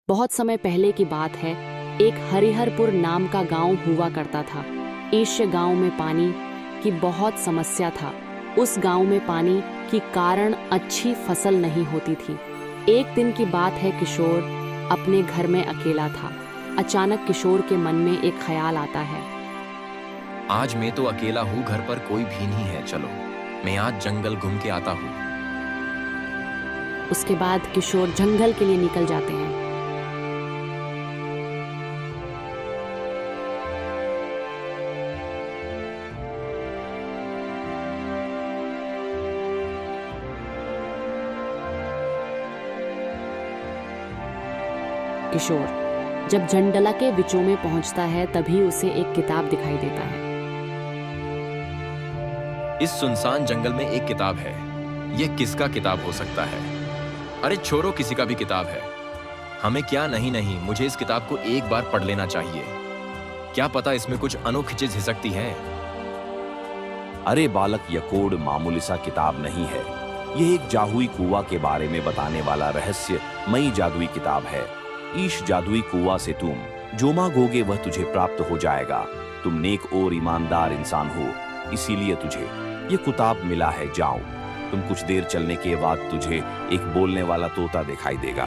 बहुत समय पहले की बात है। एक हरिहरपुर नाम का गांव हुआ करता था। इस गांव में पानी की बहुत समस्या था। उस गांव में पानी के कारण अच्छी फसल नहीं होती थी। एक दिन की बात है, किशोर अपने घर में अकेला था। अचानक किशोर के मन में एक ख्याल आता है। आज मैं तो अकेला हूँ, घर पर कोई भी नहीं है। चलो मैं आज जंगल घूम के आता हूँ। उसके बाद किशोर जंगल के लिए निकल जाते हैं। किशोर जब जंडला के बिचों में पहुंचता है, तभी उसे एक किताब दिखाई देता है। इस सुनसान जंगल में एक किताब है। यह किसका किताब हो सकता है? अरे छोड़ो, किसी का भी किताब है। हमें क्या नहीं नहीं, मुझे इस किताब को एक बार पढ़ लेना चाहिए। क्या पता इसमें कुछ अनोखी चीज हो सकती है। अरे बालक, यह कोड मामूली सा किताब नहीं है। यह एक जादुई कुआं के बारे में बताने वाला रहस्यमयी जादुई किताब है। इस जादुई कुआं से तुम जो मांगोगे वह तुझे प्राप्त हो जाएगा। तुम नेक और ईमानदार इंसान हो, इसीलिए तुझे यह किताब मिला है। जाओ, तुम कुछ देर चलने के बाद तुझे एक बोलने वाला तोता दिखाई देगा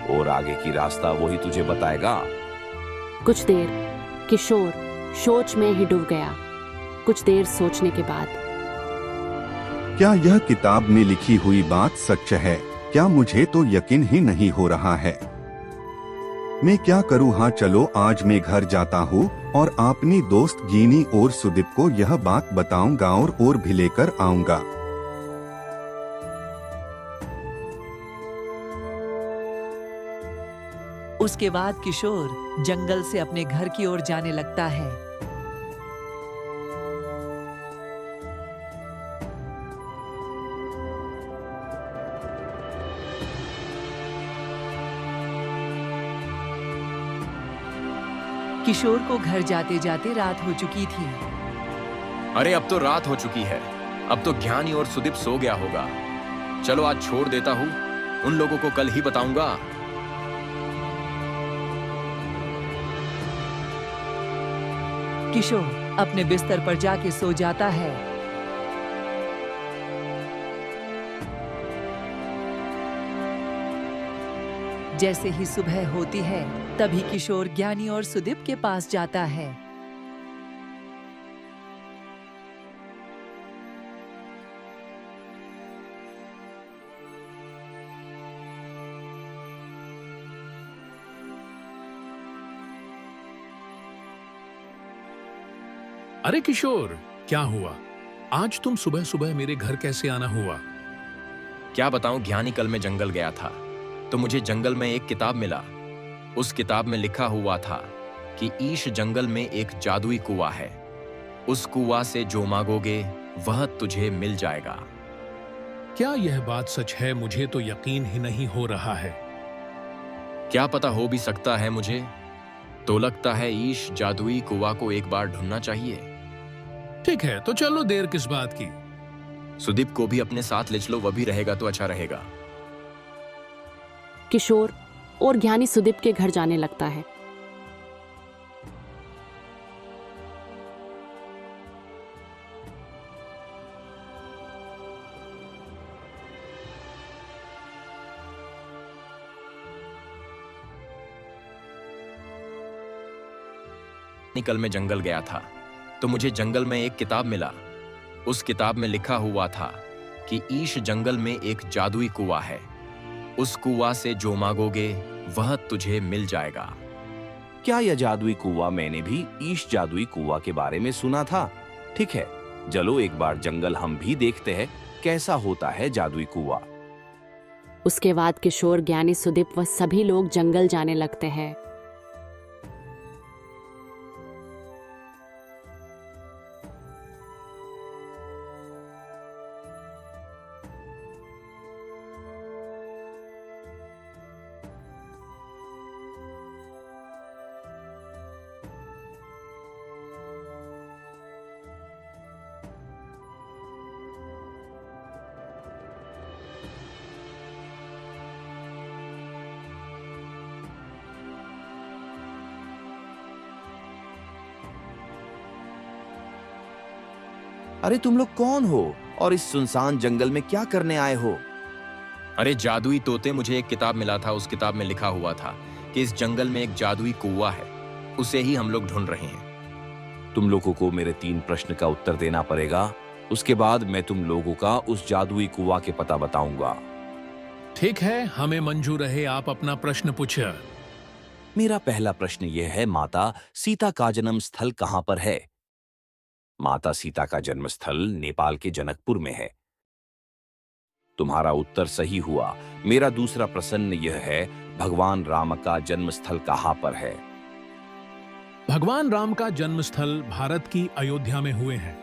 और आगे की रास्ता वही तुझे बताएगा। कुछ देर किशोर सोच में ही डूब गया। कुछ देर सोचने के बाद, क्या यह किताब में लिखी हुई बात सच है? क्या मुझे तो यकीन ही नहीं हो रहा है। मैं क्या करूँ? हाँ चलो, आज मैं घर जाता हूँ और अपनी दोस्त गीनी और सुदीप को यह बात बताऊंगा और भी लेकर आऊंगा। उसके बाद किशोर जंगल से अपने घर की ओर जाने लगता है। किशोर को घर जाते जाते रात हो चुकी थी। अरे अब तो रात हो चुकी है। अब तो ज्ञानी और सुदीप सो गया होगा। चलो आज छोड़ देता हूँ, उन लोगों को कल ही बताऊंगा। किशोर अपने बिस्तर पर जाके सो जाता है। जैसे ही सुबह होती है, तभी किशोर ज्ञानी और सुदीप के पास जाता है। अरे किशोर, क्या हुआ? आज तुम सुबह सुबह मेरे घर कैसे आना हुआ? क्या बताऊं ज्ञानी, कल मैं जंगल गया था तो मुझे जंगल में एक किताब मिला। उस किताब में लिखा हुआ था कि ईश जंगल में एक जादुई कुआं है। उस कुआं से जो मांगोगे वह तुझे मिल जाएगा। क्या यह बात सच है? मुझे तो यकीन ही नहीं हो रहा है। क्या पता, हो भी सकता है। मुझे तो लगता है ईश जादुई कुआं को एक बार ढूंढना चाहिए। ठीक है, तो चलो, देर किस बात की। सुदीप को भी अपने साथ ले चलो, वह भी रहेगा तो अच्छा रहेगा। किशोर और ज्ञानी सुदीप के घर जाने लगता है। कल मैं जंगल गया था तो मुझे जंगल में एक किताब मिला। उस किताब में लिखा हुआ था कि ईश जंगल में एक जादुई कुआं है। उस कुआं से जो मांगोगे वह तुझे मिल जाएगा। क्या यह जादुई कुआं? मैंने भी इस जादुई कुआं के बारे में सुना था। ठीक है, चलो एक बार जंगल हम भी देखते हैं कैसा होता है जादुई कुआं। उसके बाद किशोर, ज्ञानी, सुदीप व सभी लोग जंगल जाने लगते हैं। अरे तुम लोग कौन हो और इस सुनसान जंगल में क्या करने आए हो? अरे जादुई तोते, मुझे एक किताब मिला था। उस किताब में लिखा हुआ था कि इस जंगल में एक जादुई कुआं है, उसे ही हम लोग ढूंढ रहे हैं। तुम लोगों को मेरे 3 प्रश्न का उत्तर देना पड़ेगा। उसके बाद मैं तुम लोगों का उस जादुई कुआं के पता बताऊंगा। ठीक है, हमें मंजूर है, आप अपना प्रश्न पूछिए। मेरा पहला प्रश्न यह है, माता सीता का जन्म स्थल कहां पर है? माता सीता का जन्म स्थल नेपाल के जनकपुर में है। तुम्हारा उत्तर सही हुआ। मेरा दूसरा प्रश्न यह है, भगवान राम का जन्म स्थल कहां पर है? भगवान राम का जन्म स्थल भारत की अयोध्या में हुए हैं।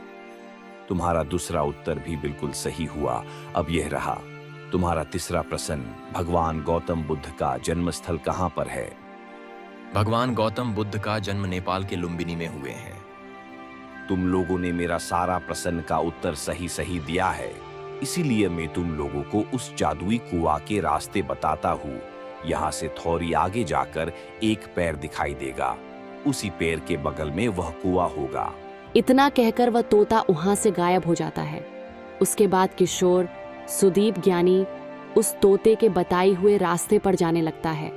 तुम्हारा दूसरा उत्तर भी बिल्कुल सही हुआ। अब यह रहा तुम्हारा तीसरा प्रश्न, भगवान गौतम बुद्ध का जन्म स्थल कहां पर है? भगवान गौतम बुद्ध का जन्म नेपाल के लुम्बिनी में हुए हैं। तुम लोगों ने मेरा सारा प्रश्न का उत्तर सही सही दिया है, इसीलिए मैं तुम लोगों को उस जादुई कुआं के रास्ते बताता हूँ। यहाँ से थोड़ी आगे जाकर एक पैर दिखाई देगा, उसी पैर के बगल में वह कुआं होगा। इतना कहकर वह तोता वहां से गायब हो जाता है। उसके बाद किशोर, सुदीप, ज्ञानी उस तोते के बताए हुए रास्ते पर जाने लगता है।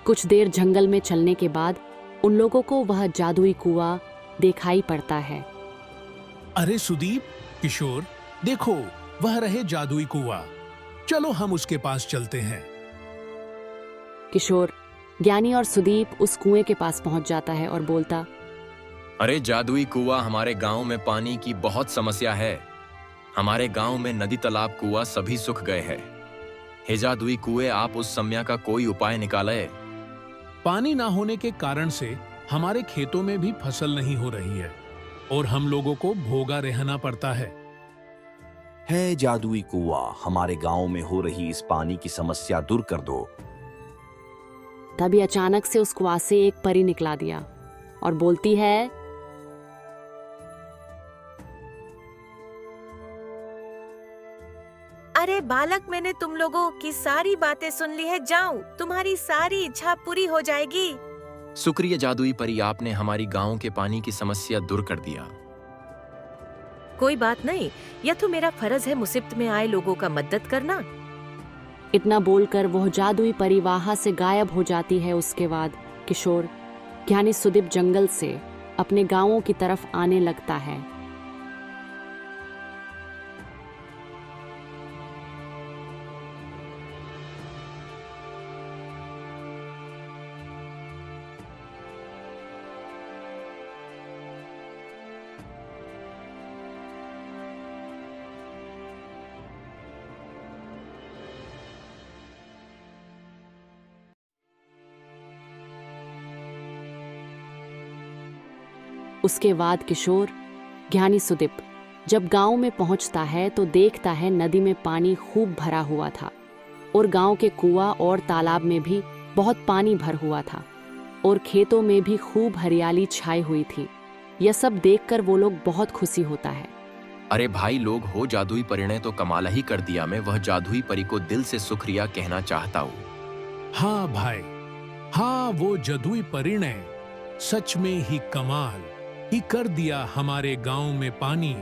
कुछ देर जंगल में चलने के बाद उन लोगों को वह जादुई कुआं दिखाई पड़ता है। अरे सुदीप, किशोर, देखो वह रहे जादुई कुआं। चलो हम उसके पास चलते हैं। किशोर, ज्ञानी और सुदीप उस कुएं के पास पहुंच जाता है और बोलता, अरे जादुई कुआं, हमारे गांव में पानी की बहुत समस्या है। हमारे गांव में नदी, तालाब, कुआं सभी सूख गए हैं। हे जादुई कुएं, आप उस समस्या का कोई उपाय निकाले। पानी ना होने के कारण से हमारे खेतों में भी फसल नहीं हो रही है और हम लोगों को भोगा रहना पड़ता है। है जादुई कुआं, हमारे गांव में हो रही इस पानी की समस्या दूर कर दो। तभी अचानक से उस कुआं से एक परी निकला दिया और बोलती है, अरे बालक, मैंने तुम लोगों की सारी बातें सुन ली है। जाओ, तुम्हारी सारी इच्छा पूरी हो जाएगी। शुक्रिया जादुई परी, आपने हमारी गांव के पानी की समस्या दूर कर दिया। कोई बात नहीं, यह तो मेरा फर्ज है मुसीबत में आए लोगों का मदद करना। इतना बोलकर वह जादुई परी वहां से गायब हो जाती है। उसके बाद किशोर, ज्ञानी, सुदीप जंगल से अपने गांवों की तरफ आने लगता है। उसके बाद किशोर, ज्ञानी, सुदीप जब गांव में पहुंचता है तो देखता है नदी में पानी खूब भरा हुआ था और गांव के कुआं और तालाब में भी बहुत पानी भर हुआ था और खेतों में भी खूब हरियाली छाई हुई थी। यह सब देखकर वो लोग बहुत खुशी होता है। अरे भाई लोग हो, जादुई परी ने तो कमाल ही कर दिया। मैं वह जादुई परी को दिल से शुक्रिया कहना चाहता हूँ। हाँ भाई, हाँ, वो जादुई परी ने सच में ही कमाल ही कर दिया। हमारे गांव में पानी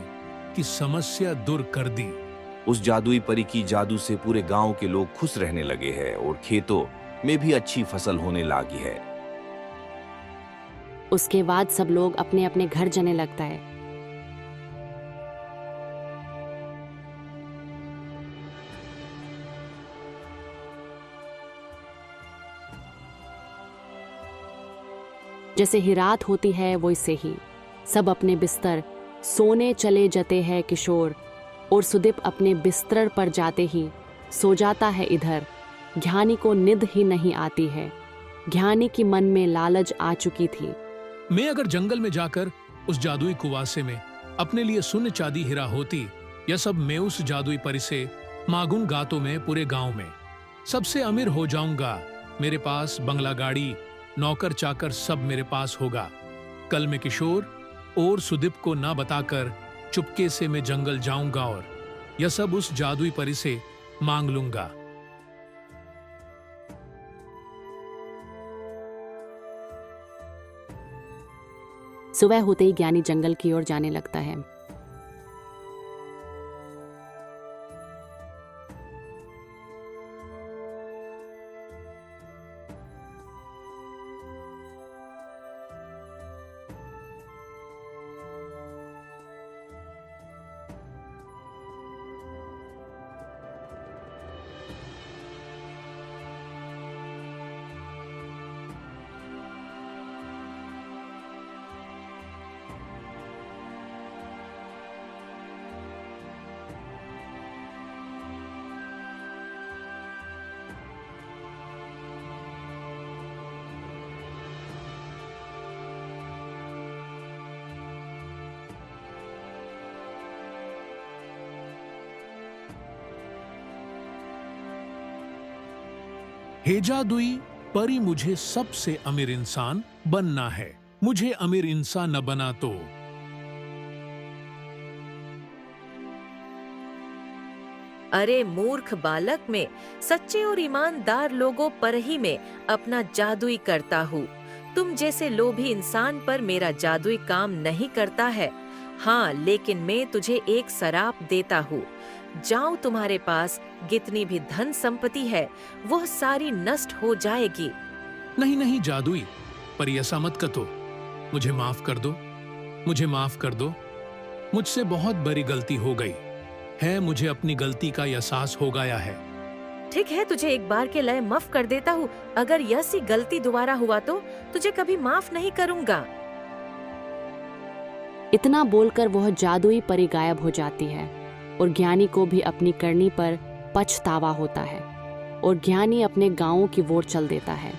की समस्या दूर कर दी। उस जादुई परी की जादू से पूरे गांव के लोग खुश रहने लगे हैं और खेतों में भी अच्छी फसल होने लगी है। उसके बाद सब लोग अपने अपने घर जाने लगता है। जैसे ही रात होती है वैसे ही सब अपने बिस्तर सोने चले जाते हैं। किशोर और सुदीप अपने बिस्तर पर जाते ही सो जाता है। इधर ज्ञानी को नींद ही नहीं आती है। ज्ञानी की मन में लालच आ चुकी थी। मैं अगर जंगल में जाकर उस जादुई कुआसे में अपने लिए सुन चांदी हीरा होती, यह सब मैं उस जादुई परी से मांगूंगा तो मैं पूरे गांव में सबसे अमीर हो जाऊंगा। मेरे पास बंगला, गाड़ी, नौकर चाकर सब मेरे पास होगा। कल मैं किशोर और सुदीप को ना बताकर चुपके से मैं जंगल जाऊंगा और यह सब उस जादुई परी से मांग लूंगा। सुबह होते ही ज्ञानी जंगल की ओर जाने लगता है। हे जादुई परी, मुझे सबसे अमीर इंसान बनना है। मुझे अमीर इंसान न बना तो अरे मूर्ख बालक, मैं सच्चे और ईमानदार लोगों पर ही मैं अपना जादुई करता हूँ। तुम जैसे लोभी इंसान पर मेरा जादुई काम नहीं करता है। हाँ, लेकिन मैं तुझे एक सराप देता हूँ। जाऊं तुम्हारे पास जितनी भी धन संपत्ति है वह सारी नष्ट हो जाएगी। नहीं नहीं जादुई परी, ऐसा मत करो। मुझे माफ कर दो, मुझे माफ कर दो। मुझसे बहुत बड़ी गलती हो गई है। मुझे अपनी गलती का एहसास हो गया है। ठीक है, तुझे एक बार के लिए माफ कर देता हूँ। अगर यह सी गलती दोबारा हुआ तो तुझे कभी माफ नहीं करूँगा। इतना बोलकर वह जादुई परी गायब हो जाती है और ज्ञानी को भी अपनी करनी पर पछतावा होता है और ज्ञानी अपने गांवों की ओर चल देता है।